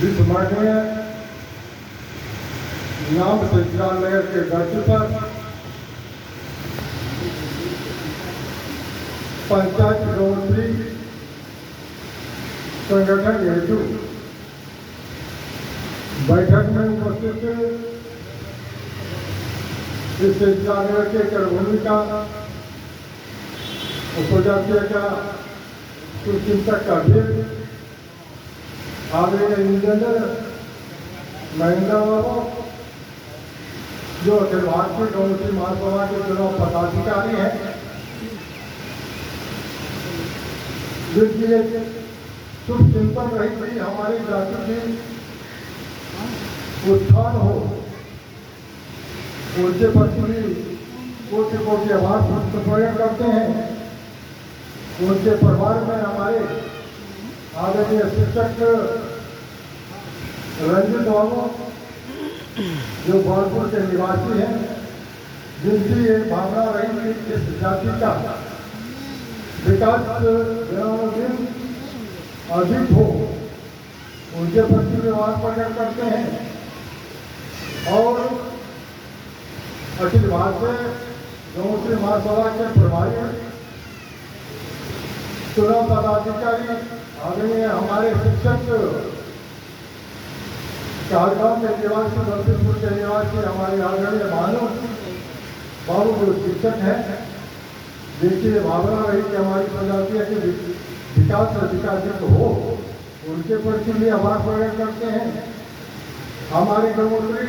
विस्मरणीय नाम संचालय के धरती पर पंचायत गौत्री संगठन हेतु बैठक में उपस्थित इस संचालय के कर्मभूमि का उपजातीय का सुचिंतक का भी आदरणीय इंजीनियर महेंद्र बाबू जो अखिल भारतीय गौमुखी महासभा के चुनाव पदाधिकारी हैं, जिनकी एक शुभ चिंतन रही थी हमारी जाति की उत्थान हो, उनके प्रति कोटि कोटि आभार प्रकट करते हैं। उनके परिवार में हमारे आदरणीय शिक्षक रंजित बाबू जो बालपुर के निवासी हैं, जिनकी एक भावना रही थी इस जाति का विकास दिन अधिक हो, उनके प्रति व्यवहार प्रकट करते हैं। और अखिल भारतीय गौमुखी महासभा के प्रभारी चुनाव पदाधिकारी आदरणीय हमारे शिक्षक चारगांव के निवासी बलबीरपुर के निवासी हमारे आदरणीय भानु बाबू जो शिक्षक हैं, जिनकी भावना रही कि हमारी प्रजातियों के विकास अधिकारित हो, उनके प्रति भी आभार प्रकट करते हैं। हमारी गौमुखी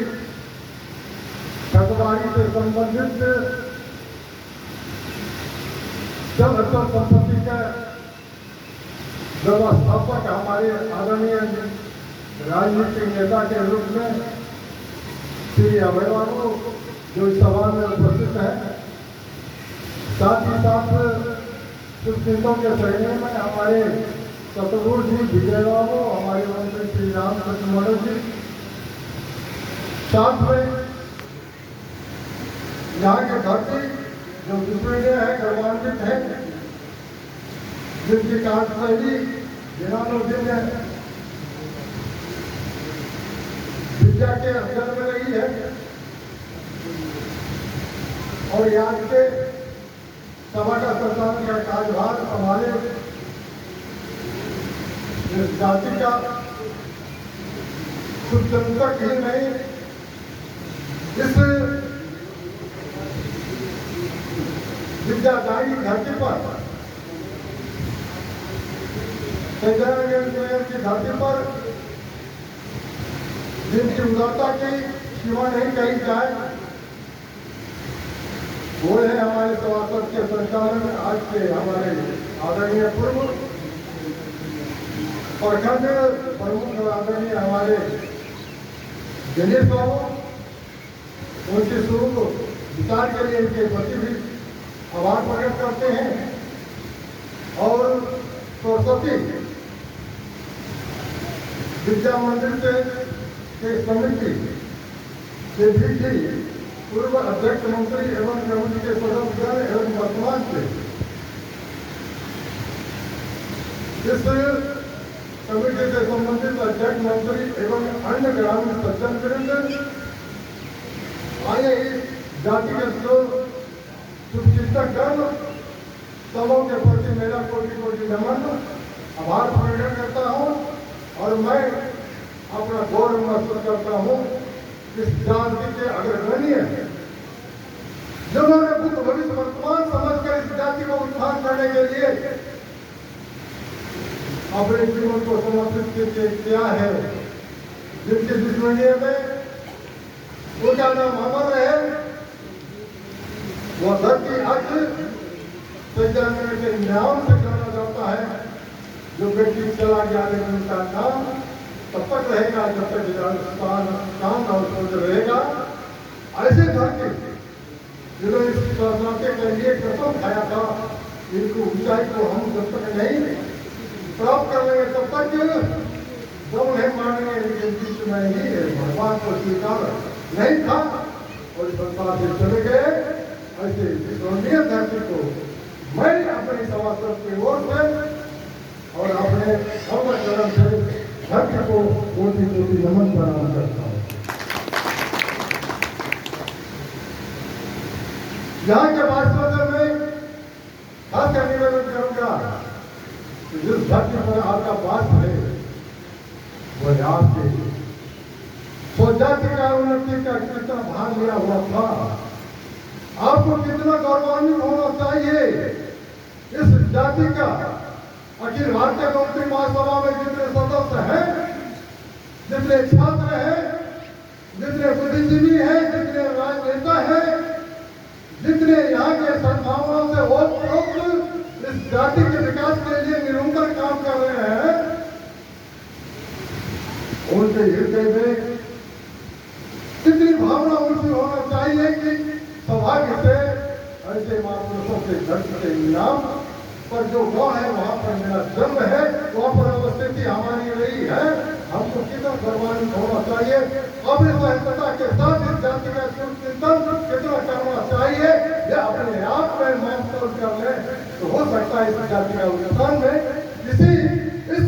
ठगबारी से संबंधित जल अचल संपत्ति का व्यवस्थापक हमारे आदरणीय राजनीतिक नेता के रूप में श्री अभय बाबू जो इस सभा में उपस्थित है, साथ ही साथ सुचिंतों के श्रेणी में हमारे सतगुरु जी विजय बाबू, हमारे मंत्री श्री रामकृष्ण मणि जी, साथ में यहाँ के धरती जो विश्वविद्यालय है गौरवान्वित है, जिनकी कार्यशैली दिनानुदिन विद्या के अध्ययन में रही है। और यहाँ के सभा का संचालन का कार्यभार संभाले इस जाति का शुभचिंतक ही नहीं, इस विद्यादायी धरती पर की धरती पर जिनकी उदारता की सीमा नहीं कही जाए, वो है हमारे सभासद के संचालन में आज के हमारे आदरणीय पूर्व प्रखंड प्रमुख आदरणीय हमारे दिनेश बाबू, उनके शुरू विचार के लिए इनके प्रति भी आभार प्रकट करते हैं। और सरस्वती विद्या मंदिर के समिति के भी पूर्व अध्यक्ष मंत्री एवं प्रमुख के सदस्य एवं वर्तमान के इस कमेटी से संबंधित अध्यक्ष मंत्री एवं अन्य ग्रामीण सज्जन वृंद आए इस जातिगत शुभचिंतक गण सबों के प्रति मेरा कोटि कोटि नमन आभार प्रकट करता हूँ। और मैं अपना गौरव महसूस करता हूँ इस जाति के अग्रगण्य जिन्होंने भूत भविष्य वर्तमान समझकर इस जाति को उत्थान करने के लिए अपने जीवन को समर्पित किया है, जिनके दुश्मनी में उनका नाम अमर है। वह धरती आज संचालन के नाम से जाना जाता है, जो व्यक्ति चला गया लेकिन उनका नाम तब तक रहेगा जब तक काम और सोच रहेगा। ऐसे धरती जिन्होंने इस स्वतंत्रता के लिए कसम खाया था, इनको ऊंचाई को हम जब तक नहीं प्राप्त कर लेंगे तब तक जब उन्हें मानेंगे इनके बीच में ही भगवान को स्वीकार नहीं था और इस संसार से चले गए। ऐसे विश्वनीय धरती को मैं अपनी सभासद की ओर से और अपने चरण से धरती को कोटि कोटि नमन प्रणाम करता हूँ। यहाँ के वास्तव में खास कर निवेदन करूंगा कि जिस धरती पर आपका वास है वह आपके स्वजाति का उन्नति का कितना भाग लिया हुआ था। आपको कितना गौरवान्वित होना चाहिए इस जाति का। अखिल भारतीय मंत्री महासभा में जितने सदस्य हैं, जितने छात्र हैं, जितने बुद्धिजीवी हैं, जितने राजनेता हैं, जितने यहाँ के सद्भावना से ओतप्रोक्त इस जाति के विकास के लिए निरंतर काम कर रहे हैं, उनके हृदय में कितनी भावना उनकी होना चाहिए कि सौभाग्य से ऐसे महापुरुषों के धरती के नाम पर जो गाँव है वहाँ पर मेरा जन्म है, वहाँ पर अवस्थिति हमारी रही है। हमको कितना गौरवान्वित होना चाहिए। अपने सहजता के साथ इस जाति का चिंतन कितना करना चाहिए, यह अपने आप में महसूस कर ले तो हो सकता है इस जाति का उत्थान में किसी इस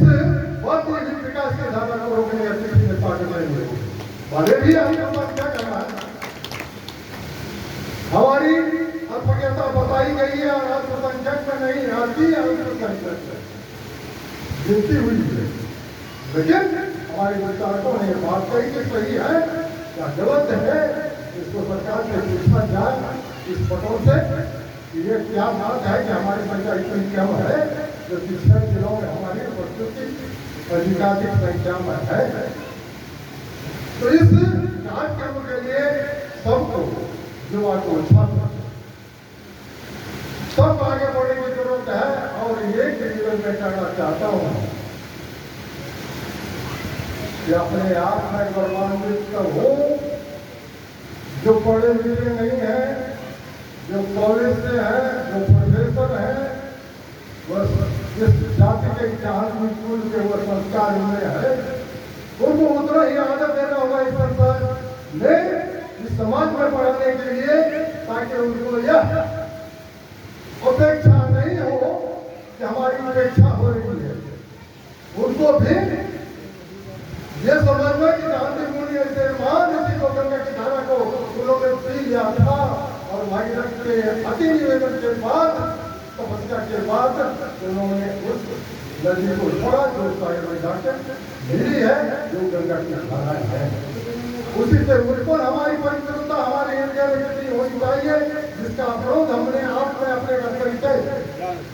बहुत ही विकास की धारा को रोकने या किसी में ताकत नहीं मिलेगी। भले भी हमको बात क्या करना है, हमारी अल्पसंख्यकता बताई गई है और अल्पसंख्यक में नहीं आती, अल्पसंख्यक में गिनती हुई है। लेकिन हमारे विचारकों ने बात कही कि सही है या गलत है, इसको सरकार से पूछना जाए इस पटों से कि ये क्या बात है कि हमारी संख्या इतनी कम है जो 6 जिलों में हमारी उपस्थिति अधिकाधिक संख्या में है। तो इस कार्यक्रम के लिए सबको युवा को छात्र सब आगे बढ़ने की जरूरत है। और एक निवेदन में करना चाहता हूँ कि अपने आप में गौरवान्वित हो, जो पढ़े लिखे नहीं है, जो कॉलेज से है, जो प्रोफेसर है, बस जिस जाति के जहां स्कूल के वो संस्कार में है, उनको उतना ही आदर देना होगा इस संसार में, इस समाज में पढ़ाने के लिए, ताकि उनको यह अपेक्षा नहीं हो कि हमारी उपेक्षा हो रही है। उनको भी ये समझना कि गांधी मुनि ऐसे मान इसी को गंगा की धारा को उन्होंने पी लिया था और भागीरथ के अति निवेदन के बाद, तपस्या के बाद उन्होंने उस नदी को छोड़ा जो सागर में जाकर मिली है, जो गंगा की धारा है। उसी से उनको हमारी पवित्रता हमारे इंडिया में कितनी होनी चाहिए, जिसका अपरोध हमने आप में अपने तरीके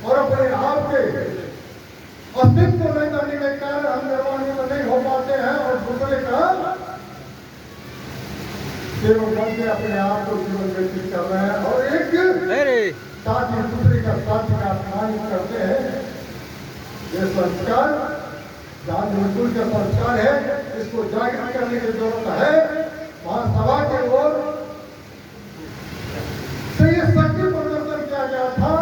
और अपने आप के अस्तित्व में करने के कारण हम निर्वाणित नहीं हो पाते हैं और दूसरे का केवल बन के अपने आप को जीवन व्यतीत कर रहे हैं और एक साथ ही दूसरे का साथी का अपमान करते हैं। ये संस्कार गांधी बिल्कुल का संस्कार है, इसको जागृत करने की जरूरत है। महासभा के ओर से ये शक्ति प्रदर्शन किया गया था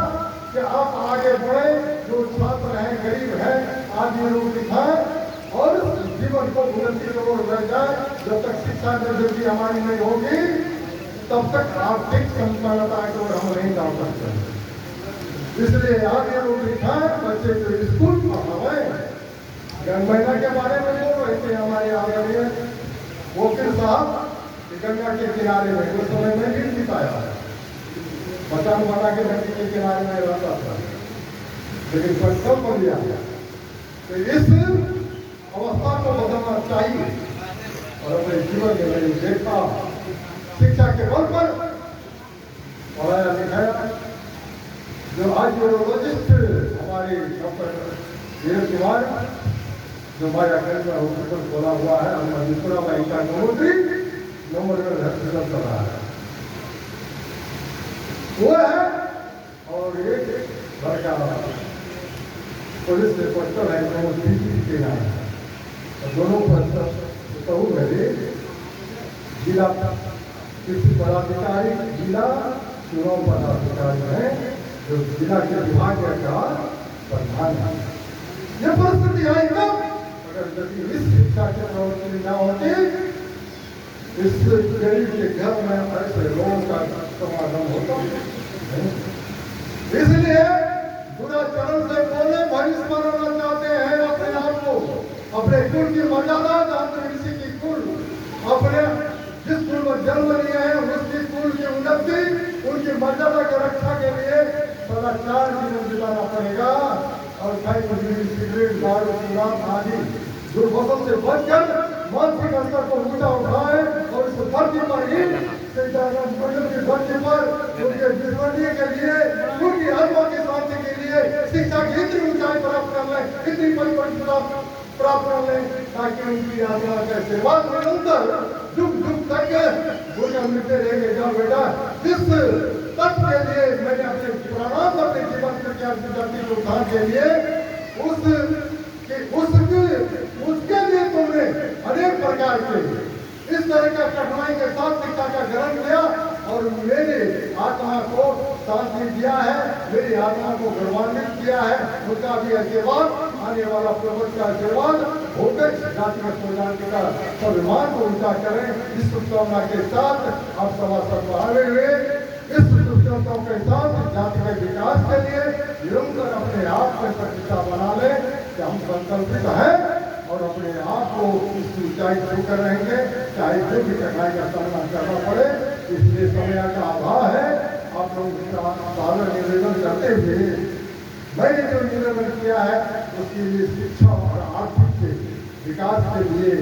कि आप आगे बढ़े, जो छात्र हैं, गरीब हैं, आदि लोग दिखाएं और जीवन को उन्नति की ओर ले जाए। जब तक शिक्षा निर्वृत्ति हमारी नहीं होगी तब तक आर्थिक संपन्नता की ओर हम नहीं जा सकते। इसलिए आगे लोग दिखाएं, बच्चे को स्कूल पढ़ाएं। गंगा के बारे में बोल रहे थे हमारे आदरणीय वकील साहब, गंगा के किनारे में उस समय में भी बिताया है, मकान बना के नदी के किनारे में रहता था, लेकिन परिश्रम कर लिया। तो इस अवस्था को बदलना चाहिए और अपने जीवन में मैंने देखा शिक्षा के बल पर पढ़ाया लिखाया। जो आज न्यूरोलॉजिस्ट हमारे डॉक्टर धीरज कुमार, जो मायागंज में हॉस्पिटल खोला हुआ है, हम मधुपुरा में इनका नंबर हॉस्पिटल चल रहा है, वो है। और एक लड़का पुलिस इंस्पेक्टर है, वो डीसी के नाम है, और दोनों पर मेरे जिला कृषि पदाधिकारी, जिला चुनाव पदाधिकारी है, जो जिला के विभाग का प्रधान है। ये परिस्थिति आई तब अगर यदि इस शिक्षा के प्रवृत्ति न होती, इस गरीब के घर में ऐसे लोगों का समागम होता। इसलिए दुराचरण से बोले भविष्य बनाना चाहते हैं अपने आप को, अपने कुल की मर्यादा जानते हैं, किसी की कुल अपने जिस कुल में जन्म लिए हैं उसकी कुल की उन्नति, उनकी मर्यादा की रक्षा के लिए सदाचार जीवन बिताना पड़ेगा। और सिगरेट, दारू, शराब आदि दुर्भोगों से बचकर मानसिक स्तर को ऊंचा उठाए और इस धरती पर ही मंडल की धरती पर उनके विस्मरणीय के लिए, उनकी आत्मा की शांति के लिए शिक्षा की इतनी ऊंचाई प्राप्त कर लें, इतनी परिपक्वता प्राप्त कर लें, ताकि उनकी आत्मा का सेवा निरंतर जुग जुग तक उनका मिलते रहेंगे। जाओ बेटा, जिस तत्व के लिए मैंने अपने प्राणांत अपने जीवन के उत्थान के लिए उसके लिए तुमने अनेक प्रकार के इस तरह का कठिनाई के साथ शिक्षा का ग्रहण किया और मेरे आत्मा को शांति दिया है, मेरी आत्मा को गौरवान्वित किया है। उनका भी आशीर्वाद, आने वाला प्रभु का आशीर्वाद होकर जातिगत सौभाग्य का स्वाभिमान को ऊंचा करें। इस शुभकामना के साथ आप सभासद बढ़ाए हुए इस शुभकामनाओं के साथ जातिगत विकास के लिए निरंतर अपने आप में प्रतिष्ठा बना ले कि हम संकल्पित हैं और अपने आप को इस ऊंचाई छूकर रहेंगे, चाहे जो भी कठिनाई का सामना करना पड़े। इसलिए समय का अभाव है। आप लोग सादर निवेदन करते हुए मैंने जो निवेदन किया है उसके लिए शिक्षा और आर्थिक विकास के लिए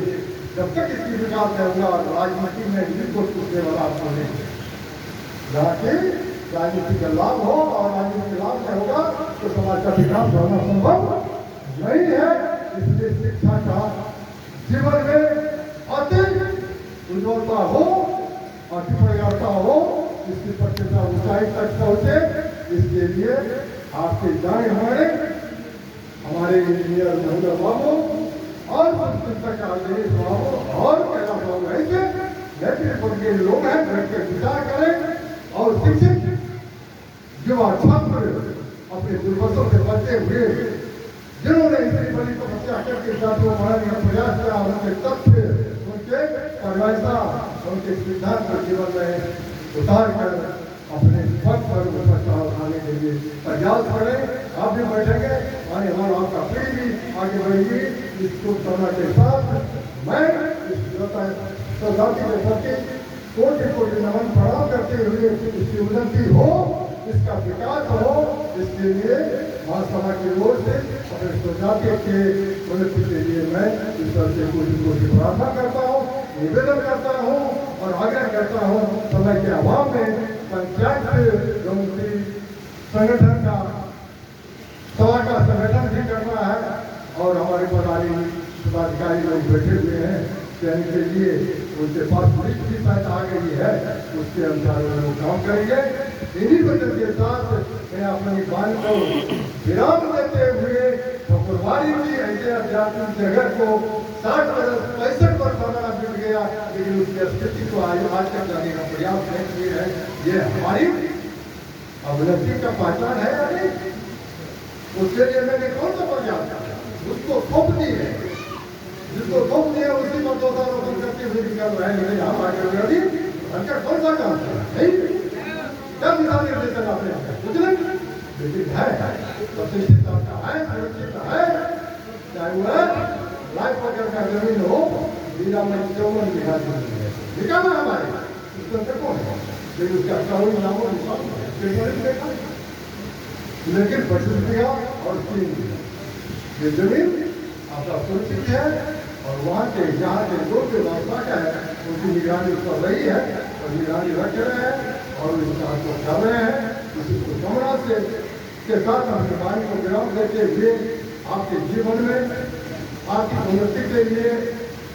जब तक इसकी विकास होगा राजनीति में बिल्कुल पूछने वाला आपको नहीं, जाके राजनीति का लाभ हो और राजनीति लाभ में होगा तो समाज का विकास होना संभव नहीं है। इसलिए शिक्षा का जीवन में अति उज्ज्वलता हो, अति प्रयासता हो, इसकी प्रतिष्ठा ऊंचाई तक पहुंचे। इसके लिए आपके जाने हमारे इंजीनियर महोदय बाबू और चिंतक आदेश बाबू और कैलाश बाबू ऐसे नेतृत्व के लोग हैं, बैठकर विचार करें और शिक्षित युवा छात्र अपने दुर्गतों से बचते हुए जिन्होंने इतनी बड़ी तपस्या करके जातियों बढ़ाने का प्रयास किया, उनके तथ्य, उनके परिभाषा, उनके सिद्धांत को जीवन में उतार कर अपने पद पर उठाने के लिए प्रयास करें। आप भी बैठेंगे, आने वाला आपका पीढ़ी भी आगे बढ़ेगी। इस शुभकामना के साथ मैं इस जाति के प्रति कोटि कोटि नमन प्रणाम करते हुए इसकी उन्नति हो, इसका विकास हो, इसके लिए महासभा की ओर से अपने स्वजाति के उन्नति के लिए मैं ईश्वर से कोटि कोटि प्रार्थना करता हूँ, निवेदन करता हूँ और आग्रह करता हूँ। समय के अभाव में पंचायत समिति संगठन का सभा का संगठन भी करना है और हमारे पदाधिकारी लोग बैठे हुए हैं कहने के लिए, उनके पास लिस्ट भी शायद आ गई है, उसके अनुसार वो काम करेंगे। इन्हीं वजह के साथ मैं अपनी बात को विराम देते हुए ठकुरवाड़ी की ऐसे आध्यात्मिक जगह को 60 वर्ष 65 वर्ष हमारा बीत गया, लेकिन उसकी स्थिति को आज तक लाने का प्रयास नहीं किए है। ये हमारी अवनति का पहचान है या नहीं? उसके लिए मैंने कौन सा प्रयास उसको थोप दी है, जिसको थोप दिया उसी पर दोषारोपण करते हुए निकल रहे हैं। यहाँ आगे उनका कौन सा काम नहीं, क्या दिशा निर्देशन आपने कुछ नहीं, लेकिन है प्रतिष्ठित आपका है, सुरक्षित है, चाहे वह लाइफ वगैरह का जमीन हो, बीरा में 54 बीघा जमीन है, निकालना हमारे उसका कौन है, लेकिन उसका कानूनी नामों देखा, लेकिन 25 बीघा और 3 बीघा ये जमीन आपका सुरक्षित है और वहाँ के जहाँ के जो भी व्यवस्था का है उनकी निगरानी कर रही है और निगरानी रख रहे हैं और इस काम को कर रहे हैं। इसी शुभकामना से के साथ अपनी वाणी को विराम देते हुए आपके जीवन में आर्थिक उन्नति के लिए,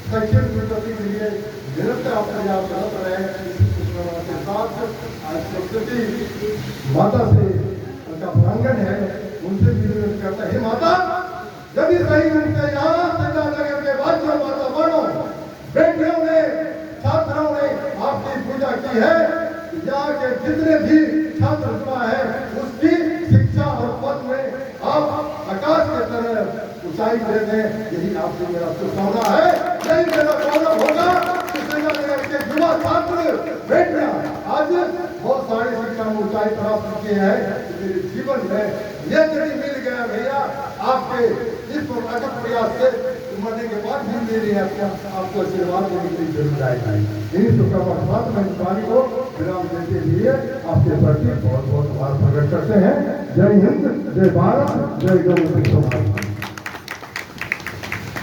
शैक्षणिक उन्नति के लिए निरंतर आप प्रयास करते रहे। इसी शुभकामना के साथ आज सरस्वती माता से उनका प्रांगण है, उनसे भी निवेदन करता है, हे माता यदि सही रूप से यहाँ संचार नगर के वासियों माता बनो, बेटियों ने छात्राओं ने आपकी पूजा की है, यहाँ के जितने भी छात्र हुआ है उसकी शिक्षा और पद में आप आकाश के तरह ऊंचाई दे दें, यही आपसे मेरा शुभकामना है। यही मेरा गौरव होगा कि संचार नगर के युवा छात्र बेटियां आज बहुत सारी शिक्षा में ऊंचाई प्राप्त किए हैं। मेरे जीवन में ये जड़ी मिल गया भैया आपके इस प्रकार प्रयास से मरने के बाद भी मेरे आपको आशीर्वाद देने के लिए जरूर आएगा। यही शुभकामना मैं वाणी को विराम देते हुए आपके प्रति बहुत बहुत आभार प्रकट करते हैं। जय हिंद, जय भारत, जय गौ समाज।